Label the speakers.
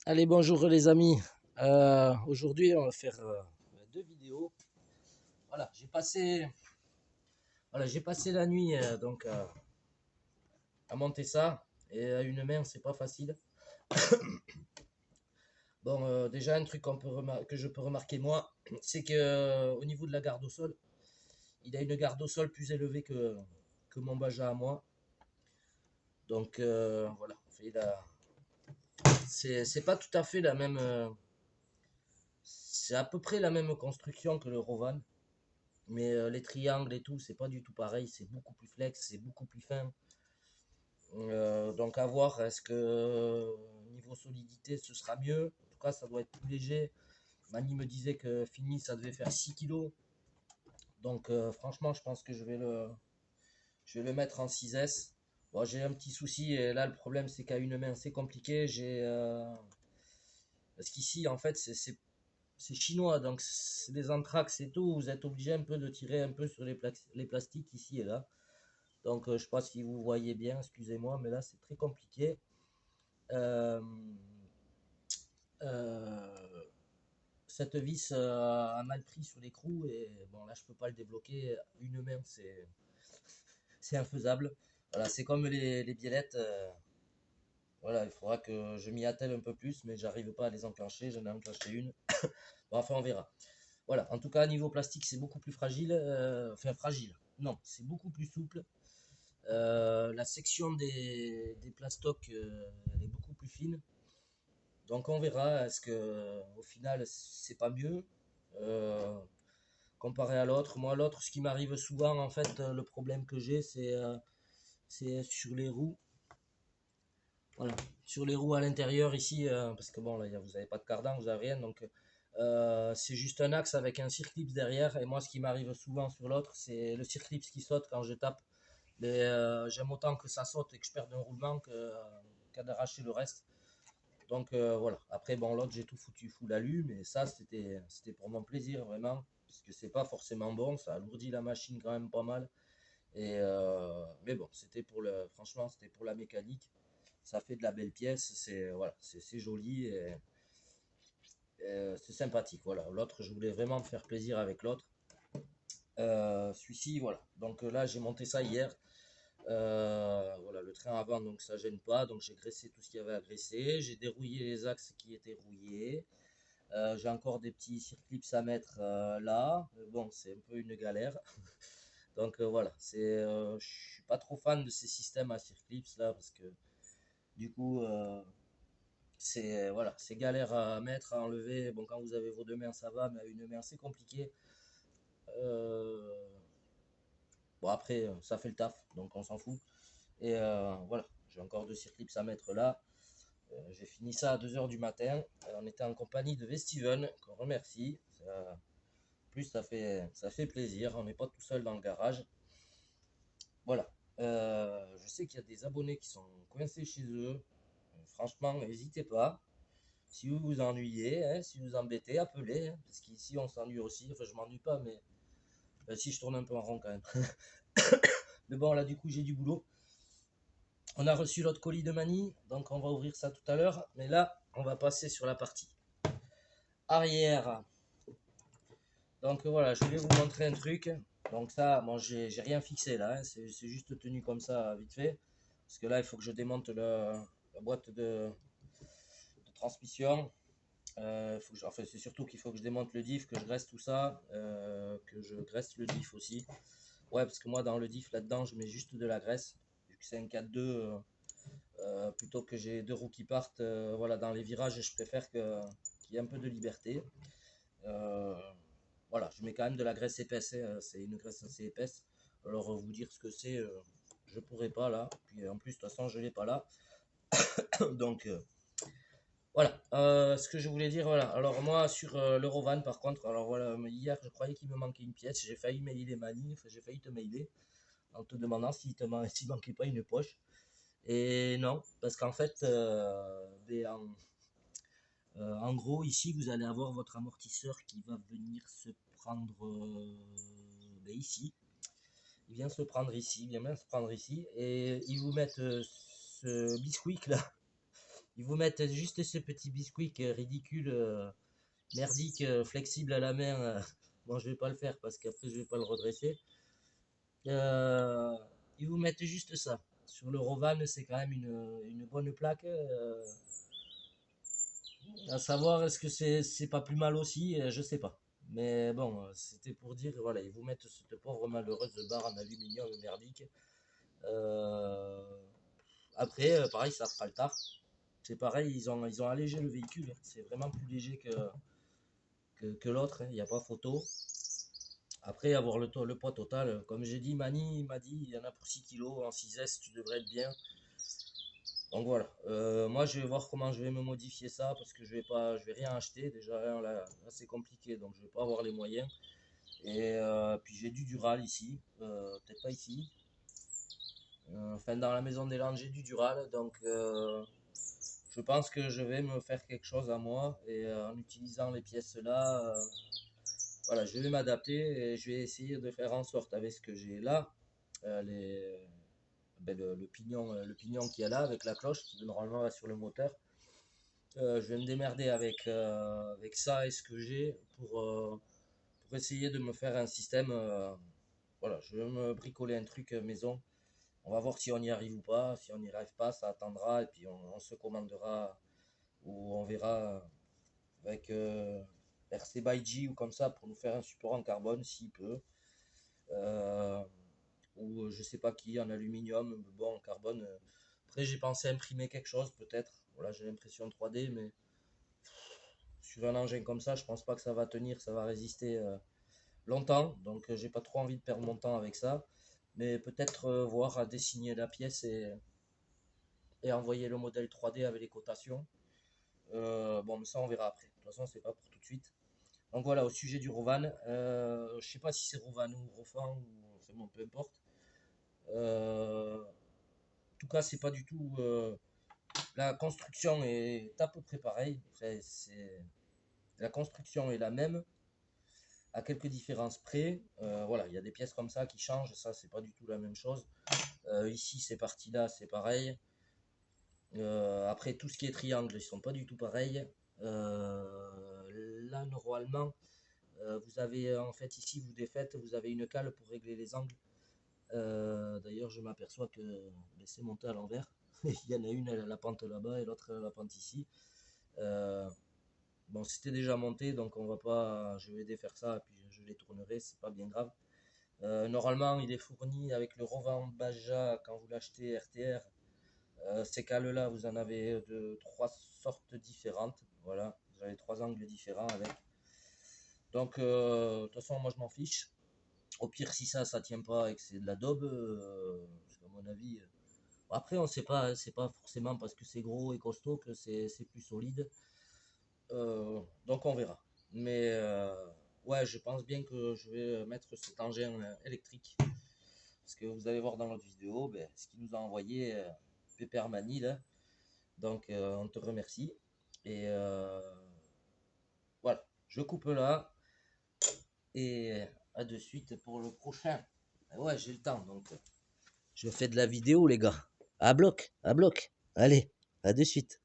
Speaker 1: Allez, bonjour les amis. Aujourd'hui, on va faire deux vidéos. Voilà, j'ai passé la nuit à monter ça et à une main, c'est pas facile. Bon, déjà un truc que je peux remarquer moi, c'est que au niveau de la garde au sol, il a une garde au sol plus élevée que mon Baja à moi. Donc voilà, c'est pas tout à fait la même. C'est à peu près la même construction que le Rovan. Mais les triangles et tout, c'est pas du tout pareil. C'est beaucoup plus flex, c'est beaucoup plus fin. Donc à voir, est-ce que niveau solidité, ce sera mieux. En tout cas, ça doit être plus léger. Mani me disait que fini, ça devait faire 6 kg. Donc franchement, je pense que je vais le mettre en 6S. Bon, j'ai un petit souci, et là, le problème, c'est qu'à une main, c'est compliqué. Parce qu'ici, en fait, c'est chinois, donc c'est des anthrax et tout. Vous êtes obligé un peu de tirer un peu sur les plastiques ici et là. Donc, je ne sais pas si vous voyez bien, excusez-moi, mais là, c'est très compliqué. Euh, euh, cette vis a mal pris sur l'écrou et bon, là, je peux pas le débloquer. Une main, c'est infaisable. Voilà, c'est comme les biellettes. Voilà, il faudra que je m'y attelle un peu plus, mais j'arrive pas à les enclencher. J'en ai enclenché une. Bon, enfin, on verra. Voilà, en tout cas, niveau plastique, c'est beaucoup plus fragile. Enfin, fragile. Non, c'est beaucoup plus souple. La section des plastocs elle est beaucoup plus fine. Donc on verra, est-ce que au final c'est pas mieux euh, comparé à l'autre. Moi l'autre, ce qui m'arrive souvent en fait, le problème que j'ai c'est sur les roues. Voilà, sur les roues à l'intérieur ici, parce que bon là vous n'avez pas de cardan, vous n'avez rien, donc c'est juste un axe avec un circlips derrière. Et moi ce qui m'arrive souvent sur l'autre, c'est le circlips qui saute quand je tape. Mais j'aime autant que ça saute et que je perde un roulement qu'à d'arracher le reste. Donc voilà. Après, bon, l'autre, j'ai tout foutu full alu, mais ça, c'était pour mon plaisir, vraiment. Parce que c'est pas forcément bon, ça alourdit la machine quand même pas mal. Mais bon, franchement, c'était pour la mécanique. Ça fait de la belle pièce, voilà, c'est joli et c'est sympathique. Voilà. L'autre, je voulais vraiment me faire plaisir avec l'autre. Celui-ci, voilà. Donc là, j'ai monté ça hier. Voilà, le train avant, donc ça gêne pas. Donc j'ai graissé tout ce qu'il y avait à graisser. J'ai dérouillé les axes qui étaient rouillés. J'ai encore des petits circlips à mettre là. Bon, c'est un peu une galère. Donc voilà, je suis pas trop fan de ces systèmes à circlips là parce que du coup, voilà, c'est galère à mettre, à enlever. Bon, quand vous avez vos deux mains, ça va, mais à une main, c'est compliqué. Euh, bon, après, ça fait le taf, donc on s'en fout. Et voilà, j'ai encore deux circlips à mettre là. J'ai fini ça à 2 h du matin. On était en compagnie de Vestiven, qu'on remercie. Plus ça fait plaisir, on n'est pas tout seul dans le garage. Voilà. Je sais qu'il y a des abonnés qui sont coincés chez eux. Franchement, n'hésitez pas. Si vous vous ennuyez, hein, si vous embêtez, appelez. Hein, parce qu'ici, on s'ennuie aussi. Enfin, je m'ennuie pas, mais si je tourne un peu en rond quand même. Mais bon, là, du coup, j'ai du boulot. On a reçu l'autre colis de Mani, donc on va ouvrir ça tout à l'heure. Mais là, on va passer sur la partie arrière. Donc voilà, je voulais vous montrer un truc. Donc ça, bon, j'ai rien fixé là, hein. C'est juste tenu comme ça, vite fait. Parce que là, il faut que je démonte la boîte de transmission. Enfin, c'est surtout qu'il faut que je démonte le diff, que je graisse tout ça, que je graisse le diff aussi. Ouais, parce que moi, dans le diff, là-dedans, je mets juste de la graisse. Vu que c'est un 4-2, plutôt que j'ai deux roues qui partent, voilà, dans les virages, je préfère qu'il y ait un peu de liberté. Euh, voilà, je mets quand même de la graisse épaisse, hein, c'est une graisse assez épaisse. Alors vous dire ce que c'est, je pourrais pas là. Puis en plus, de toute façon, je l'ai pas là. Donc voilà. Ce que je voulais dire, voilà. Alors moi, sur l'Eurovan, par contre, alors voilà, hier, je croyais qu'il me manquait une pièce. J'ai failli mailer Mani, enfin, j'ai failli te mailer en te demandant s'il manquait pas une poche. Et non, parce qu'en fait, en gros, ici, vous allez avoir votre amortisseur qui va venir se prendre ici. Il vient se prendre ici, il vient bien se prendre ici. Et ils vous mettent ce biscuit là. Ils vous mettent juste ce petit biscuit ridicule, merdique, flexible à la main. Bon, je vais pas le faire parce qu'après, je vais pas le redresser. Euh, Ils vous mettent juste ça. Sur le Rovan, c'est quand même une bonne plaque. À savoir, est-ce que c'est pas plus mal aussi? Je sais pas. Mais bon, c'était pour dire, voilà, ils vous mettent cette pauvre malheureuse barre en aluminium merdique. Euh, Après, pareil, ça fera le taf. C'est pareil, ils ont allégé le véhicule. C'est vraiment plus léger que l'autre, hein. Il n'y a pas photo. Après, avoir le poids total, comme j'ai dit, Mani m'a dit, il y en a pour 6 kilos. En 6S, tu devrais être bien. Donc voilà, moi je vais voir comment je vais me modifier ça parce que je vais rien acheter déjà là, c'est compliqué donc je vais pas avoir les moyens et puis j'ai du Dural ici, peut-être pas ici, enfin dans la maison des Landes j'ai du Dural donc je pense que je vais me faire quelque chose à moi et en utilisant les pièces là, voilà je vais m'adapter et je vais essayer de faire en sorte avec ce que j'ai là, les le pignon qu'il y a là avec la cloche qui normalement va sur le moteur. Je vais me démerder avec ça et ce que j'ai pour essayer de me faire un système. Voilà, je vais me bricoler un truc maison. On va voir si on y arrive ou pas. Si on n'y arrive pas, ça attendra et puis on se commandera ou on verra avec RC by G ou comme ça pour nous faire un support en carbone s'il peut. Euh, ou je sais pas qui en aluminium, bon en carbone. Après j'ai pensé à imprimer quelque chose peut-être. Voilà, j'ai l'impression 3D mais sur un engin comme ça, je pense pas que ça va tenir, ça va résister longtemps. Donc j'ai pas trop envie de perdre mon temps avec ça. Mais peut-être voir à dessiner la pièce et envoyer le modèle 3D avec les cotations. Bon, mais ça on verra après. De toute façon, c'est pas pour tout de suite. Donc voilà, au sujet du Rovan, je sais pas si c'est Rovan ou Rofan, ou enfin bon, peu importe. En tout cas, c'est pas du tout. La construction est à peu près pareille. Enfin, la construction est la même, à quelques différences près. Voilà, il y a des pièces comme ça qui changent, ça c'est pas du tout la même chose. Ici, ces parties-là, c'est pareil. Après, tout ce qui est triangle, ils sont pas du tout pareils. Là, normalement, vous avez en fait ici, vous défaites, vous avez une cale pour régler les angles. D'ailleurs, je m'aperçois que c'est monté à l'envers. Il y en a une à la pente là-bas et l'autre à la pente ici. Euh, Bon, c'était déjà monté, donc on va pas. Je vais défaire ça et puis je les tournerai, c'est pas bien grave. Normalement, il est fourni avec le Rovan Baja quand vous l'achetez RTR. Ces cales-là, vous en avez de trois sortes différentes. Voilà, vous avez trois angles différents avec. Donc, de toute façon, moi je m'en fiche. Au pire, si ça tient pas et que c'est de la daube, parce qu'à mon avis. Après, on sait pas, c'est pas forcément parce que c'est gros et costaud que c'est plus solide. Donc on verra. Mais ouais, je pense bien que je vais mettre cet engin électrique. Parce que vous allez voir dans notre vidéo ben, ce qu'il nous a envoyé Pepper Mani là. Donc on te remercie. Et voilà, je coupe là. Et à de suite pour le prochain. Ouais, j'ai le temps donc je fais de la vidéo les gars. À bloc, à bloc. Allez, à de suite.